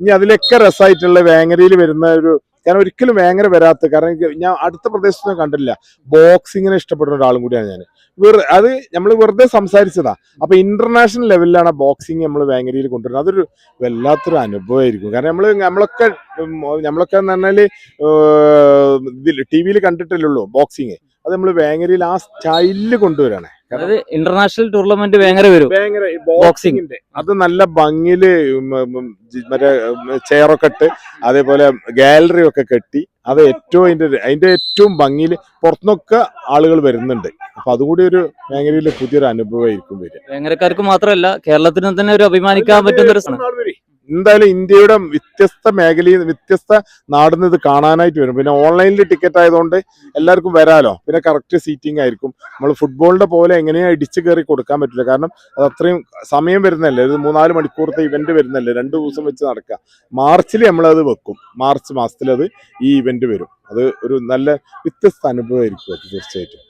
ഇനി അതിലൊക്കെ രസമായിട്ടുള്ള വേങ്ങരയിൽ വരുന്ന ഒരു, കാരണം ഒരിക്കലും വേങ്ങര വരാത്ത, കാരണം ഞാൻ അടുത്ത പ്രദേശത്തൊന്നും കണ്ടില്ല. ബോക്സിങ്ങിനെ ഇഷ്ടപ്പെടുന്ന ഒരാളും കൂടിയാണ് ഞാൻ. അത് നമ്മൾ വെറുതെ സംസാരിച്ചതാ. അപ്പൊ ഇന്റർനാഷണൽ ലെവലിലാണ് ബോക്സിങ് നമ്മൾ വേങ്ങരയിൽ കൊണ്ടുവരുന്നത്. അതൊരു വല്ലാത്തൊരു അനുഭവമായിരിക്കും. കാരണം നമ്മളൊക്കെ എന്ന് പറഞ്ഞാല് ഇതിൽ ടി വിയിൽ കണ്ടിട്ടില്ലല്ലോ ബോക്സിങ്. അത് നമ്മൾ വേങ്ങരയിൽ ആ സ്റ്റൈലിൽ കൊണ്ടുവരാണ്. ഇന്റർനാഷണൽ ടൂർണമെന്റ് വേങ്ങര വരും. വേങ്ങര ബോക്സിങ്ങിന്റെ അത് നല്ല ഭംഗിയില് മറ്റേ ചെയറൊക്കെ ഇട്ട് അതേപോലെ ഗാലറി ഒക്കെ കെട്ടി, അത് ഏറ്റവും അതിന്റെ ഏറ്റവും ഭംഗിയിൽ പുറത്തുനിന്നൊക്കെ ആളുകൾ വരുന്നുണ്ട്. അപ്പൊ അതുകൂടി ഒരു വേങ്ങരയിലെ പുതിയൊരു അനുഭവമായിരിക്കും വരിക. വേങ്ങരക്കാർക്ക് മാത്രമല്ല കേരളത്തിന് തന്നെ ഒരു അഭിമാനിക്കാൻ പറ്റുന്ന ഒരു എന്തായാലും ഇന്ത്യയുടെ വ്യത്യസ്ത മേഖലയിൽ വ്യത്യസ്ത നാടിന്ന് ഇത് കാണാനായിട്ട് വരും. പിന്നെ ഓൺലൈനിൽ ടിക്കറ്റ് ആയതുകൊണ്ട് എല്ലാവർക്കും വരാലോ. പിന്നെ കറക്റ്റ് സീറ്റിംഗ് ആയിരിക്കും. നമ്മൾ ഫുട്ബോളിന്റെ പോലെ എങ്ങനെയാ ഇടിച്ചു കയറി കൊടുക്കാൻ പറ്റില്ല. കാരണം അത് അത്രയും സമയം വരുന്നല്ലേ, ഒരു 3-4 മണിക്കൂറത്തെ ഇവന്റ് വരുന്നല്ലേ, 2 ദിവസം വെച്ച് നടക്കുക. മാർച്ചിൽ നമ്മളത് വെക്കും. മാർച്ച് മാസത്തിൽ അത് ഈ ഇവന്റ് വരും. അത് ഒരു നല്ല വ്യത്യസ്ത അനുഭവമായിരിക്കും അത് തീർച്ചയായിട്ടും.